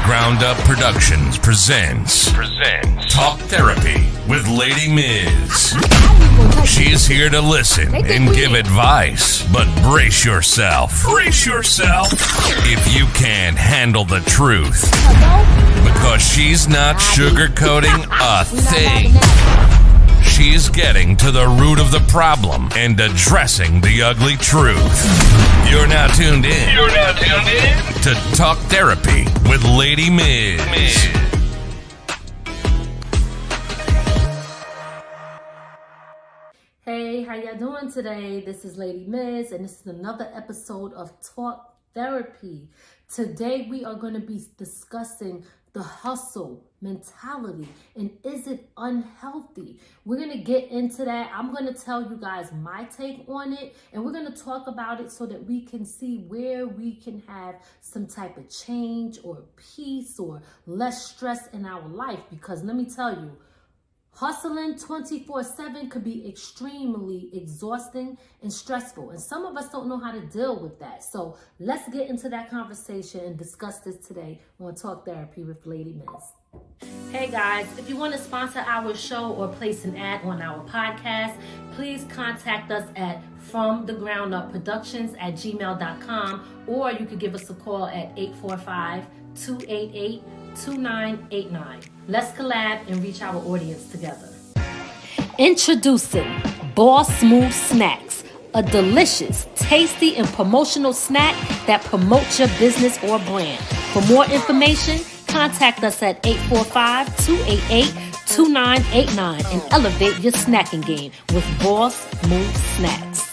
Ground Up Productions presents Talk Therapy with Ladi Miz. She is here to listen and give advice, but brace yourself. If you can't handle the truth, because she's not sugarcoating a thing. She's getting to the root of the problem and addressing the ugly truth. You're now tuned in to Talk Therapy with Ladi Miz. Hey, how y'all doing today? This is Ladi Miz, and this is another episode of Talk Therapy. Today we are going to be discussing the hustle mentality, and is it unhealthy? We're going to get into that. I'm going to tell you guys my take on it, and we're going to talk about it so that we can see where we can have some type of change or peace or less stress in our life. Because let me tell you, hustling 24/7 could be extremely exhausting and stressful. And some of us don't know how to deal with that. So let's get into that conversation and discuss this today on Talk Therapy with Ladi Miz. Hey guys, if you want to sponsor our show or place an ad on our podcast, please contact us at fromthegroundupproductions@gmail.com, or you could give us a call at 845-288-2989. Let's collab and reach our audience together. Introducing Boss Smooth Snacks, a delicious, tasty, and promotional snack that promotes your business or brand. For more information, contact us at 845-288-2989 and elevate your snacking game with Boss Smooth Snacks.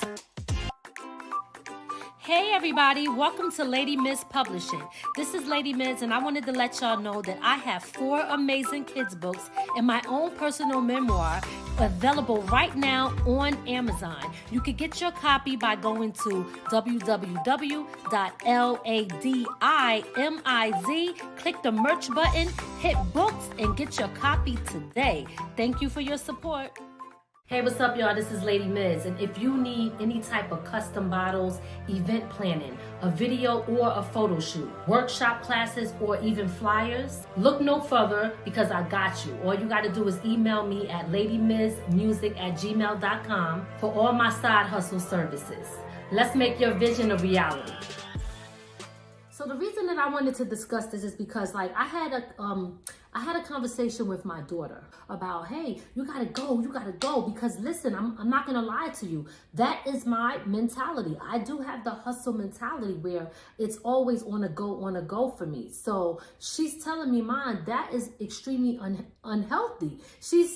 Hey everybody, welcome to Ladi Miz Publishing. This is Ladi Miz, and I wanted to let y'all know that I have 4 amazing kids books and my own personal memoir available right now on Amazon. You can get your copy by going to www.ladimiz, click the merch button, hit books, and get your copy today. Thank you for your support. Hey, what's up, y'all? This is Ladi Miz, and if you need any type of custom bottles, event planning, a video or a photo shoot, workshop classes, or even flyers, look no further because I got you. All you got to do is email me at ladimizmusic@gmail.com for all my side hustle services. Let's make your vision a reality. So the reason that I wanted to discuss this is because, like, I had a conversation with my daughter about, hey, you gotta go, because listen, I'm not gonna lie to you. That is my mentality. I do have the hustle mentality where it's always on a go for me. So she's telling me, Mom, that is extremely unhealthy. She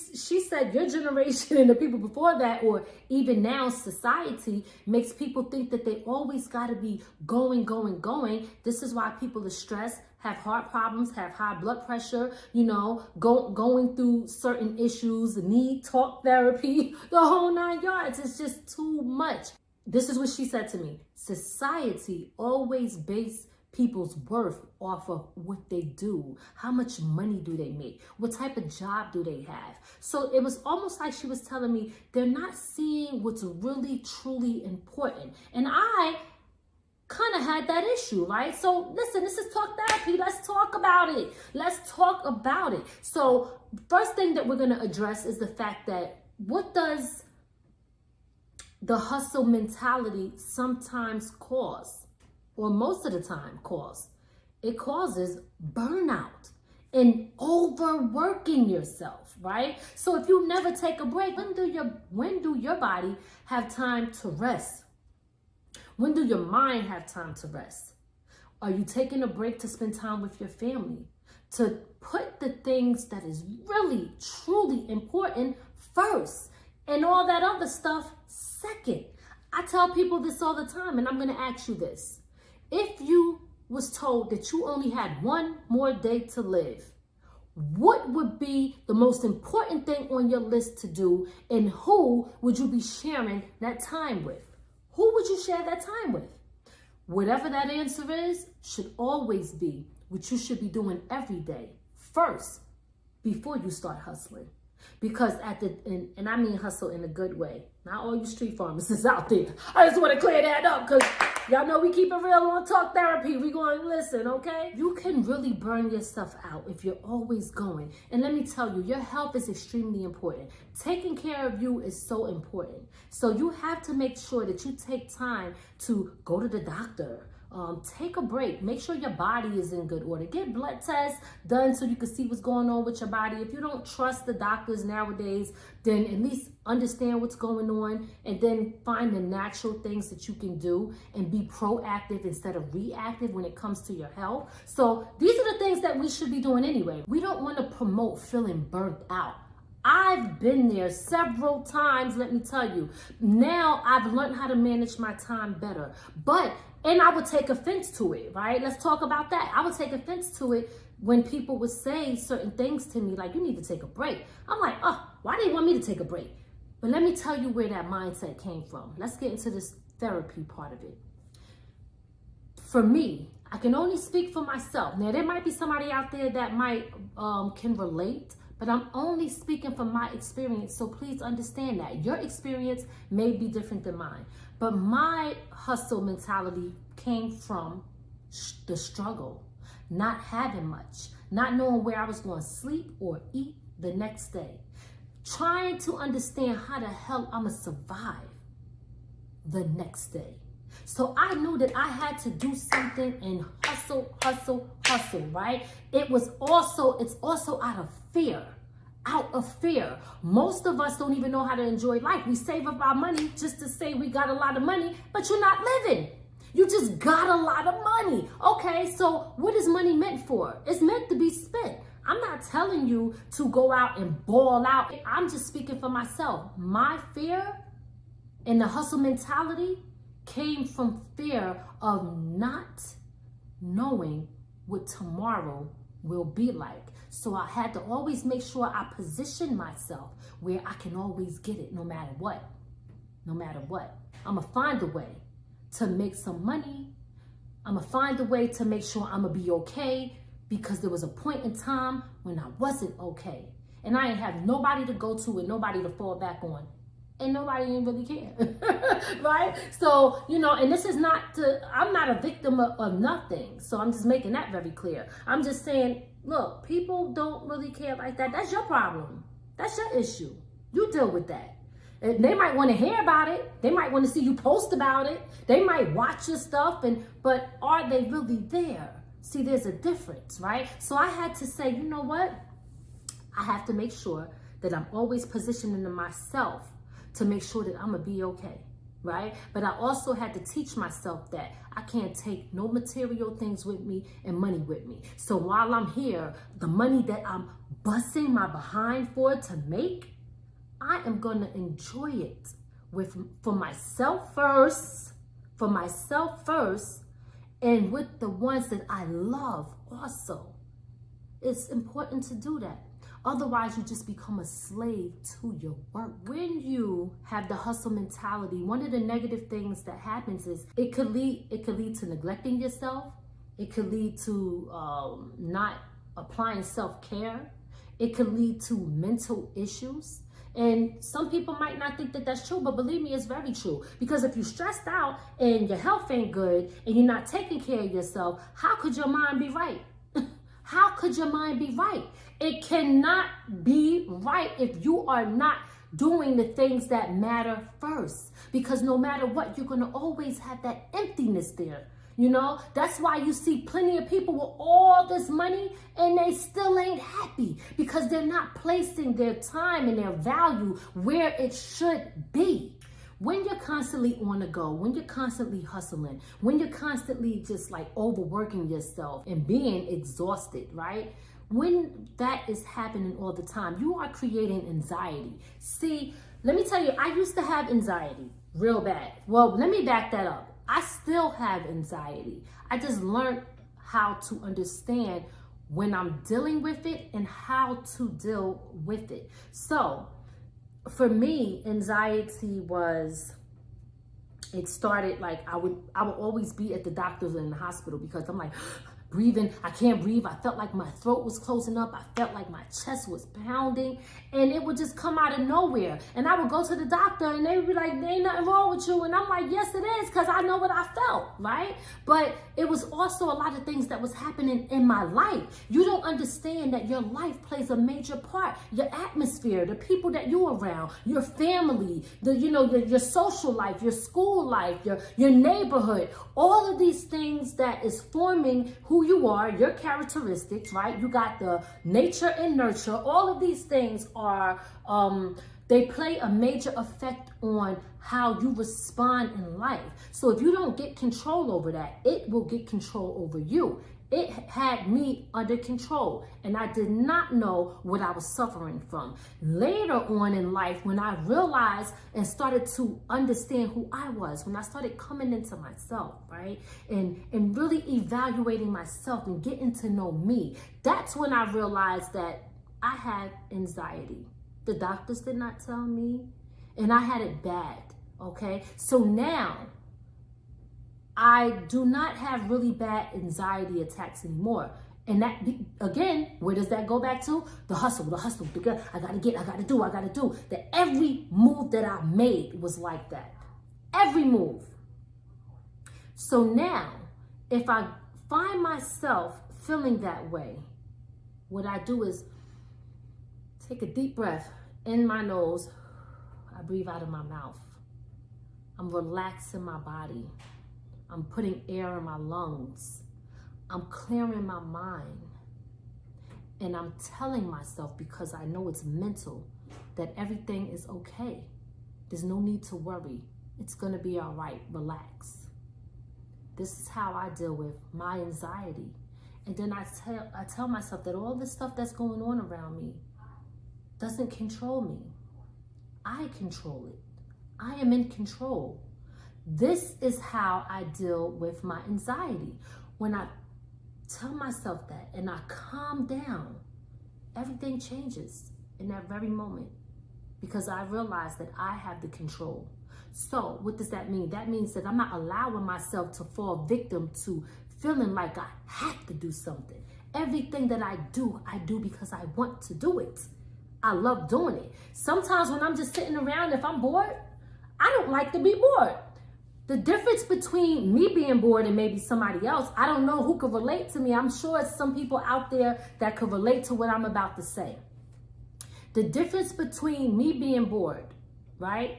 said your generation and the people before that, or even now society, makes people think that they always gotta be going. This is why people are stressed, have heart problems, have high blood pressure, going through certain issues, need talk therapy, the whole 9 yards. It's just too much. This is what she said to me. Society always base people's worth off of what they do. How much money do they make? What type of job do they have? So it was almost like she was telling me they're not seeing what's really, truly important. And I kind of had that issue, right? So listen, this is Talk Therapy. Let's talk about it. So first thing that we're going to address is the fact that what does the hustle mentality sometimes cause, or most of the time cause? It causes burnout and overworking yourself, right? So if you never take a break, when do your body have time to rest? When do your mind have time to rest? Are you taking a break to spend time with your family? To put the things that is really, truly important first, and all that other stuff second. I tell people this all the time, and I'm going to ask you this. If you was told that you only had one more day to live, what would be the most important thing on your list to do, and who would you be sharing that time with? Who would you share that time with? Whatever that answer is, should always be what you should be doing every day first before you start hustling. Because and I mean hustle in a good way. Not all you street pharmacists out there. I just want to clear that up, because Y'all know we keep it real on Talk Therapy. We going to listen, okay? You can really burn yourself out if you're always going. And let me tell you, your health is extremely important. Taking care of you is so important. So you have to make sure that you take time to go to the doctor. Take a break. Make sure your body is in good order. Get blood tests done so you can see what's going on with your body. If you don't trust the doctors nowadays, then at least understand what's going on and then find the natural things that you can do and be proactive instead of reactive when it comes to your health. So these are the things that we should be doing anyway. We don't want to promote feeling burnt out. I've been there several times, let me tell you. Now I've learned how to manage my time better. And I would take offense to it, right? Let's talk about that. I would take offense to it when people would say certain things to me, like, you need to take a break. I'm like, oh, why do they want me to take a break? But let me tell you where that mindset came from. Let's get into this therapy part of it. For me, I can only speak for myself. Now, there might be somebody out there that might can relate, but I'm only speaking from my experience, so please understand that. Your experience may be different than mine, but my hustle mentality came from the struggle, not having much, not knowing where I was going to sleep or eat the next day, trying to understand how the hell I'm going to survive the next day. So I knew that I had to do something and hustle, right? It's also out of fear. Most of us don't even know how to enjoy life. We save up our money just to say we got a lot of money, but you're not living. You just got a lot of money. Okay, so what is money meant for? It's meant to be spent. I'm not telling you to go out and ball out. I'm just speaking for myself. My fear and the hustle mentality came from fear of not knowing what tomorrow will be like. So I had to always make sure I position myself where I can always get it no matter what. I'm going to find a way to make some money. I'm going to find a way to make sure I'm going to be okay, because there was a point in time when I wasn't okay. And I ain't have nobody to go to and nobody to fall back on. And nobody ain't really care, right? So, and this is I'm not a victim of nothing. So I'm just making that very clear. I'm just saying, look, people don't really care like that. That's your problem. That's your issue. You deal with that. And they might want to hear about it. They might want to see you post about it. They might watch your stuff, but are they really there? See, there's a difference, right? So I had to say, you know what? I have to make sure that I'm always positioning myself to make sure that I'm going to be okay, right? But I also had to teach myself that I can't take no material things with me and money with me. So while I'm here, the money that I'm busting my behind for to make, I am going to enjoy it for myself first, and with the ones that I love also. It's important to do that. Otherwise, you just become a slave to your work. When you have the hustle mentality, one of the negative things that happens is it could lead to neglecting yourself. It could lead to not applying self-care. It could lead to mental issues. And some people might not think that that's true, but believe me, it's very true. Because if you're stressed out and your health ain't good and you're not taking care of yourself, how could your mind be right? How could your mind be right? It cannot be right if you are not doing the things that matter first. Because no matter what, you're going to always have that emptiness there. That's why you see plenty of people with all this money and they still ain't happy, because they're not placing their time and their value where it should be. When you're constantly on the go, when you're constantly hustling, when you're constantly just like overworking yourself and being exhausted, right? When that is happening all the time, you are creating anxiety. See, let me tell you, I used to have anxiety real bad. Well, let me back that up. I still have anxiety. I just learned how to understand when I'm dealing with it and how to deal with it. So for me, anxiety it started like I would always be at the doctor's and the hospital because I'm like, breathing. I can't breathe. I felt like my throat was closing up. I felt like my chest was pounding, and it would just come out of nowhere. And I would go to the doctor and they would be like, there ain't nothing wrong with you. And I'm like, yes, it is, because I know what I felt, right? But it was also a lot of things that was happening in my life. You don't understand that your life plays a major part. Your atmosphere, the people that you're around, your family, your social life, your school life, your neighborhood, all of these things that is forming who you are, your characteristics, right? You got the nature and nurture. All of these things are, they play a major effect on how you respond in life. So if you don't get control over that, it will get control over you. It had me under control, and I did not know what I was suffering from. Later on in life, when I realized and started to understand who I was, when I started coming into myself, right, and really evaluating myself and getting to know me, that's when I realized that I had anxiety. The doctors did not tell me, and I had it bad, okay? So now, I do not have really bad anxiety attacks anymore. And that, again, where does that go back to? The hustle, I gotta do. That every move that I made was like that. Every move. So now, if I find myself feeling that way, what I do is take a deep breath in my nose. I breathe out of my mouth. I'm relaxing my body. I'm putting air in my lungs. I'm clearing my mind. And I'm telling myself, because I know it's mental, that everything is okay. There's no need to worry. It's gonna be all right. Relax. This is how I deal with my anxiety. And then I tell myself that all this stuff that's going on around me doesn't control me. I control it. I am in control. This is how I deal with my anxiety. When I tell myself that and I calm down, everything changes in that very moment, because I realize that I have the control. So what does that mean? That means that I'm not allowing myself to fall victim to feeling like I have to do something. Everything that I do because I want to do it. I love doing it. Sometimes when I'm just sitting around, if I'm bored, I don't like to be bored. The difference between me being bored and maybe somebody else, I don't know who could relate to me. I'm sure it's some people out there that could relate to what I'm about to say. The difference between me being bored, right,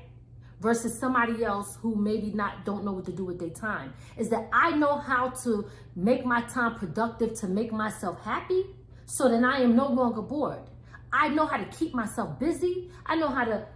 versus somebody else who maybe don't know what to do with their time, is that I know how to make my time productive to make myself happy, so that I am no longer bored. I know how to keep myself busy. I know how to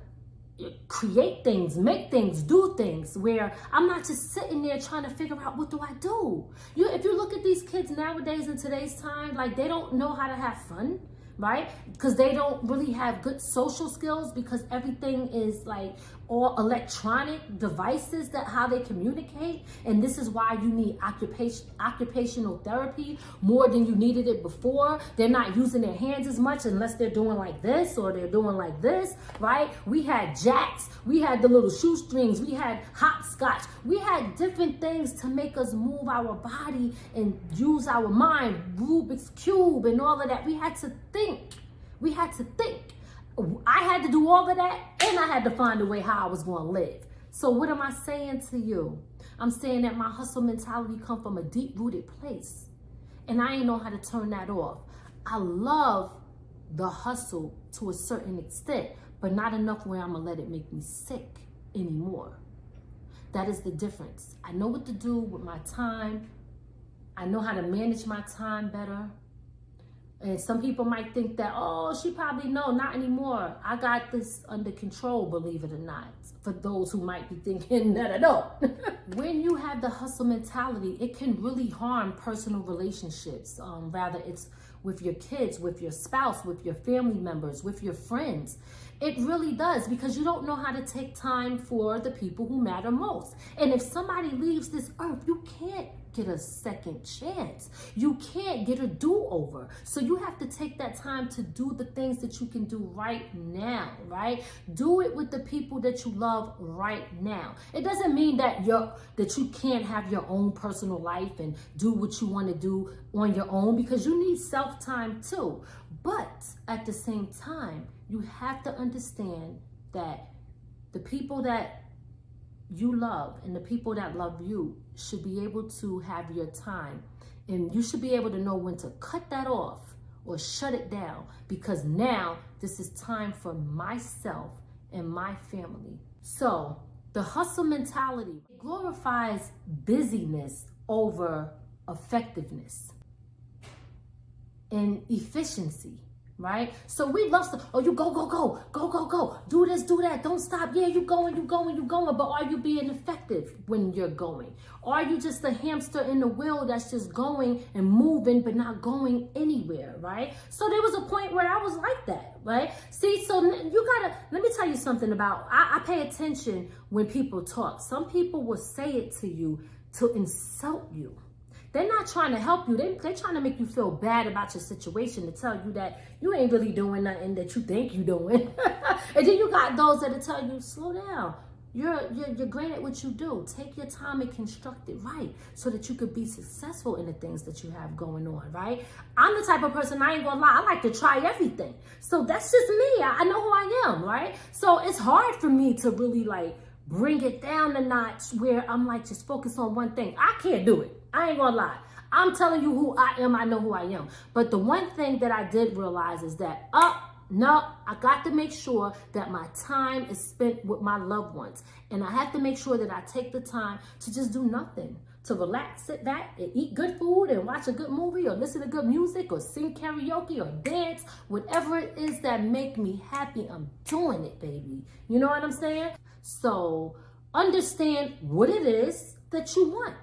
create things, make things, do things, where I'm not just sitting there trying to figure out what do I do. If you look at these kids nowadays in today's time, like, they don't know how to have fun, right? Because they don't really have good social skills, because everything is like all electronic devices, that how they communicate. And this is why you need occupational therapy more than you needed it before. They're not using their hands as much unless they're doing like this or they're doing like this, right? We had jacks, we had the little shoestrings, we had hopscotch, we had different things to make us move our body and use our mind, Rubik's Cube and all of that. We had to think. I had to do all of that, and I had to find a way how I was going to live. So what am I saying to you? I'm saying that my hustle mentality come from a deep-rooted place, and I ain't know how to turn that off. I love the hustle to a certain extent, but not enough where I'm going to let it make me sick anymore. That is the difference. I know what to do with my time. I know how to manage my time better. And some people might think that, oh, she probably not anymore. I got this under control, believe it or not, for those who might be thinking that I don't. When you have the hustle mentality, it can really harm personal relationships. Rather, it's with your kids, with your spouse, with your family members, with your friends. It really does, because you don't know how to take time for the people who matter most. And if somebody leaves this earth, you can't get a second chance. You can't get a do-over. So you have to take that time to do the things that you can do right now, right? Do it with the people that you love right now. It doesn't mean that you can't have your own personal life and do what you want to do on your own, because you need self-time too. But at the same time, you have to understand that the people that you love and the people that love you should be able to have your time, and you should be able to know when to cut that off or shut it down, because now this is time for myself and my family. So the hustle mentality glorifies busyness over effectiveness and efficiency. Right? So we love to, oh, you go, do this, do that, don't stop. Yeah, you going, but are you being effective when you're going? Are you just a hamster in the wheel that's just going and moving but not going anywhere, right? So there was a point where I was like that, right? See, so let me tell you something about, I pay attention when people talk. Some people will say it to you to insult you. They're not trying to help you. They're trying to make you feel bad about your situation, to tell you that you ain't really doing nothing that you think you're doing. And then you got those that'll tell you, slow down. You're great at what you do. Take your time and construct it right so that you could be successful in the things that you have going on, right? I'm the type of person, I ain't gonna lie, I like to try everything. So that's just me. I know who I am, right? So it's hard for me to really like bring it down a notch where I'm like just focus on one thing. I can't do it. I ain't gonna lie. I'm telling you who I am. I know who I am. But the one thing that I did realize is that, no, I got to make sure that my time is spent with my loved ones. And I have to make sure that I take the time to just do nothing, to relax, sit back and eat good food and watch a good movie or listen to good music or sing karaoke or dance. Whatever it is that make me happy, I'm doing it, baby. You know what I'm saying? So understand what it is that you want,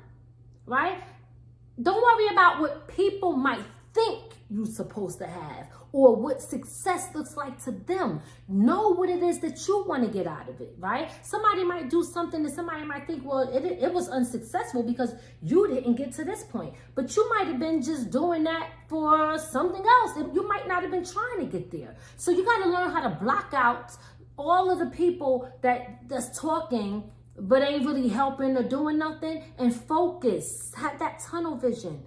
right? Don't worry about what people might think you're supposed to have or what success looks like to them. Know what it is that you want to get out of it, right? Somebody might do something that somebody might think, well, it was unsuccessful because you didn't get to this point. But you might have been just doing that for something else. You might not have been trying to get there. So you got to learn how to block out all of the people that's talking but ain't really helping or doing nothing, and focus. Have that tunnel vision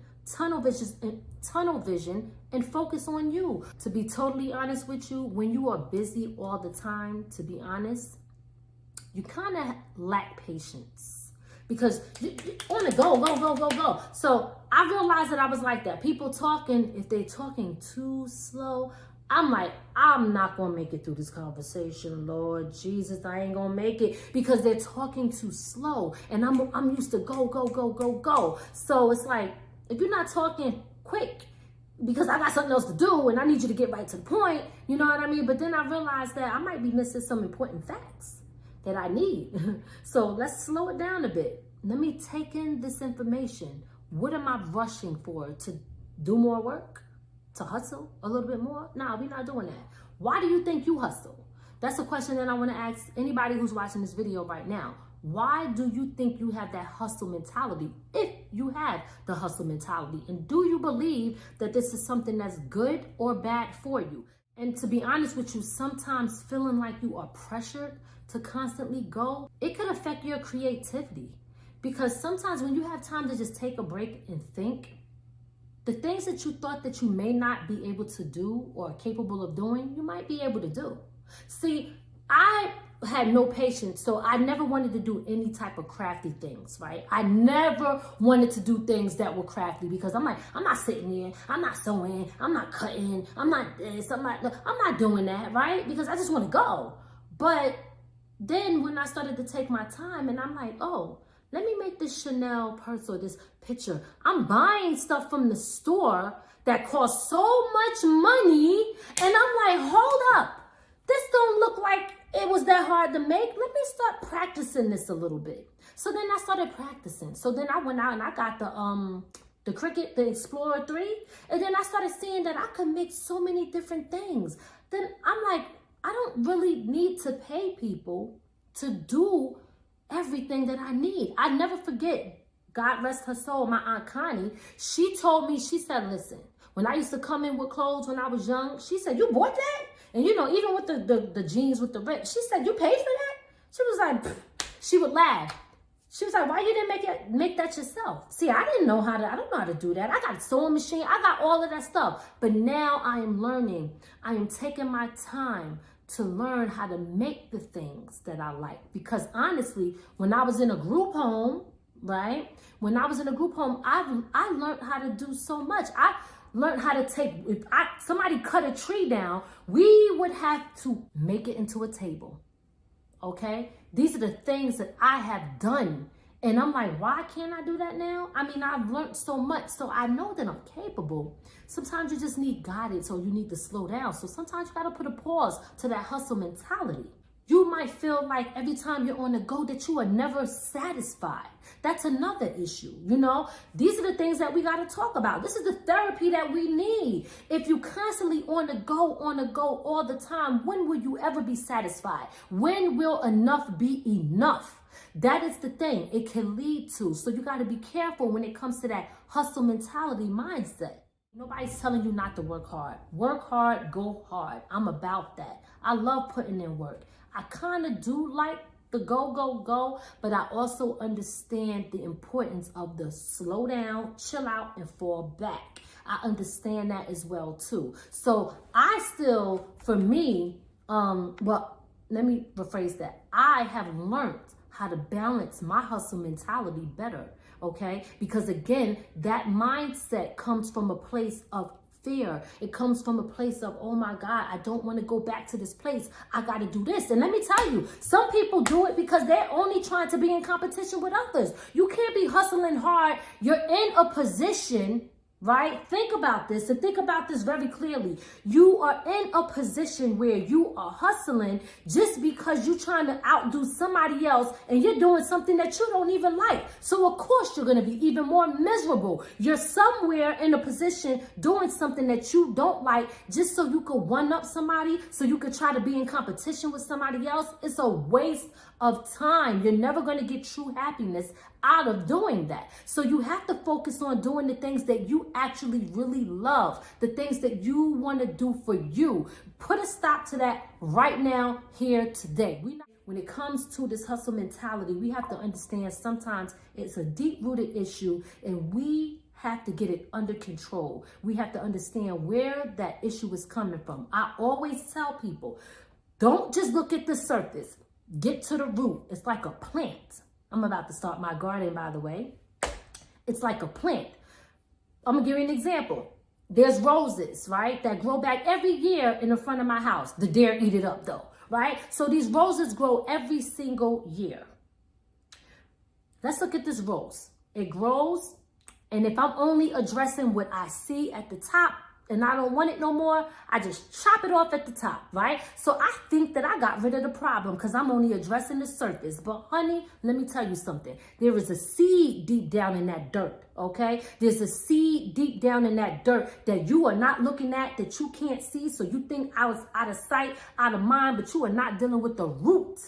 and focus on you. To be totally honest with you, when you are busy all the time, to be honest, you kind of lack patience, because you on the go. So I realized that I was like that. People talking, if they're talking too slow, I'm like, I'm not going to make it through this conversation, Lord Jesus, I ain't going to make it, because they're talking too slow, and I'm used to go. So it's like, if you're not talking quick, because I got something else to do and I need you to get right to the point, you know what I mean? But then I realized that I might be missing some important facts that I need. So let's slow it down a bit. Let me take in this information. What am I rushing for? To do more work? To hustle a little bit more? No, we're not doing that. Why do you think you hustle? That's a question that I want to ask anybody who's watching this video right now. Why do you think you have that hustle mentality, if you have the hustle mentality? And do you believe that this is something that's good or bad for you? And to be honest with you, sometimes feeling like you are pressured to constantly go, it could affect your creativity. Because sometimes when you have time to just take a break and think, the things that you thought that you may not be able to do or are capable of doing, you might be able to do. See, I had no patience, so I never wanted to do any type of crafty things, right? I never wanted to do things that were crafty, because I'm like, I'm not sitting here, I'm not sewing, I'm not cutting, I'm not this, I'm not doing that, right? Because I just want to go. But then when I started to take my time, and I'm like, oh, let me make this Chanel purse or this picture. I'm buying stuff from the store that costs so much money, and I'm like, hold up, this don't look like it was that hard to make. Let me start practicing this a little bit. So then I started practicing. So then I went out and I got the Cricut, the Explorer 3. And then I started seeing that I could make so many different things. Then I'm like, I don't really need to pay people to do everything that I need. I never forget, God rest her soul, my Aunt Connie, she told me, she said, listen, when I used to come in with clothes when I was young, she said, you bought that? And you know, even with the jeans with the rip, she said, you paid for that? She was like, pfft. She would laugh. She was like, why you didn't make that yourself? See, I don't know how to do that. I got a sewing machine. I got all of that stuff. But now I am learning. I am taking my time to learn how to make the things that I like. Because honestly, when I was in a group home, right? When I was in a group home, I learned how to do so much. I learned how to take, if somebody cut a tree down, we would have to make it into a table. Okay? These are the things that I have done. And I'm like, why can't I do that now? I mean, I've learned so much, so I know that I'm capable. Sometimes you just need guidance, or you need to slow down. So sometimes you got to put a pause to that hustle mentality. You might feel like every time you're on the go that you are never satisfied. That's another issue, you know? These are the things that we got to talk about. This is the therapy that we need. If you constantly on the go all the time, when will you ever be satisfied? When will enough be enough? That is the thing it can lead to. So you got to be careful when it comes to that hustle mentality mindset. Nobody's telling you not to work hard. Work hard, go hard. I'm about that. I love putting in work. I kind of do like the go, but I also understand the importance of the slow down, chill out, and fall back. I understand that as well too. So I still, for me, well, let me rephrase that. I have learned how to balance my hustle mentality better, okay? Because again, that mindset comes from a place of fear. It comes from a place of, oh my God, I don't want to go back to this place. I got to do this. And let me tell you, some people do it because they're only trying to be in competition with others. You can't be hustling hard. You're in a position, right? Think about this, and think about this very clearly. You are in a position where you are hustling just because you're trying to outdo somebody else, and you're doing something that you don't even like. So of course you're going to be even more miserable. You're somewhere in a position doing something that you don't like just so you could one up somebody, so you could try to be in competition with somebody else. It's a waste of time. You're never going to get true happiness out of doing that. So you have to focus on doing the things that you actually really love, the things that you want to do for you. Put a stop to that right now, here, today. When it comes to this hustle mentality, we have to understand sometimes it's a deep-rooted issue, and we have to get it under control. We have to understand where that issue is coming from. I always tell people, don't just look at the surface. Get to the root. It's like a plant. I'm about to start my garden, by the way. It's like a plant. I'm going to give you an example. There's roses, right, that grow back every year in the front of my house. The deer eat it up, though, right? So these roses grow every single year. Let's look at this rose. It grows, and if I'm only addressing what I see at the top, and I don't want it no more, I just chop it off at the top, right? So I think that I got rid of the problem because I'm only addressing the surface. But honey, let me tell you something. There is a seed deep down in that dirt, okay? There's a seed deep down in that dirt that you are not looking at, that you can't see. So you think I was out of sight, out of mind, but you are not dealing with the root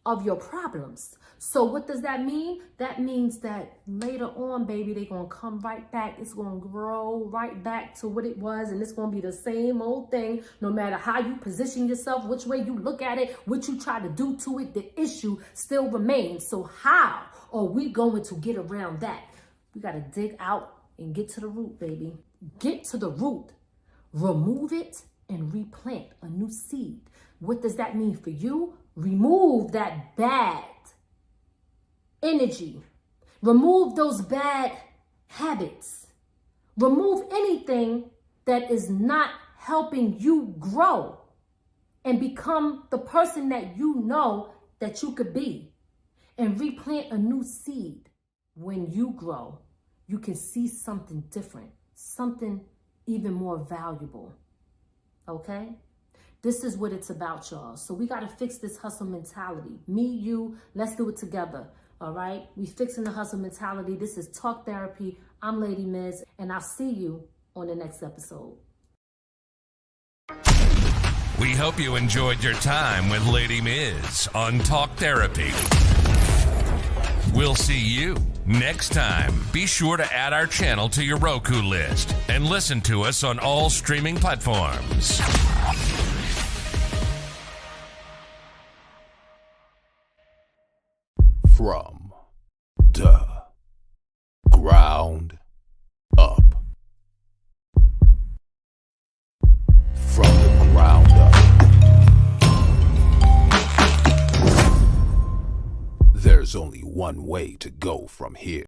of your problems. So what does that mean? That means that later on, baby, they're going to come right back. It's going to grow right back to what it was. And it's going to be the same old thing, no matter how you position yourself, which way you look at it, what you try to do to it, the issue still remains. So how are we going to get around that? We got to dig out and get to the root, baby. Get to the root. Remove it and replant a new seed. What does that mean for you? Remove that bad energy. Remove those bad habits. Remove anything that is not helping you grow and become the person that you know that you could be, and replant a new seed. When you grow, you can see something different, something even more valuable. Okay? This is what it's about, y'all. So we got to fix this hustle mentality. Me, you, let's do it together. All right? We fixing the hustle mentality. This is Talk Therapy. I'm Ladi Miz, and I'll see you on the next episode. We hope you enjoyed your time with Ladi Miz on Talk Therapy. We'll see you next time. Be sure to add our channel to your Roku list and listen to us on all streaming platforms. From the ground up. From the ground up. There's only one way to go from here.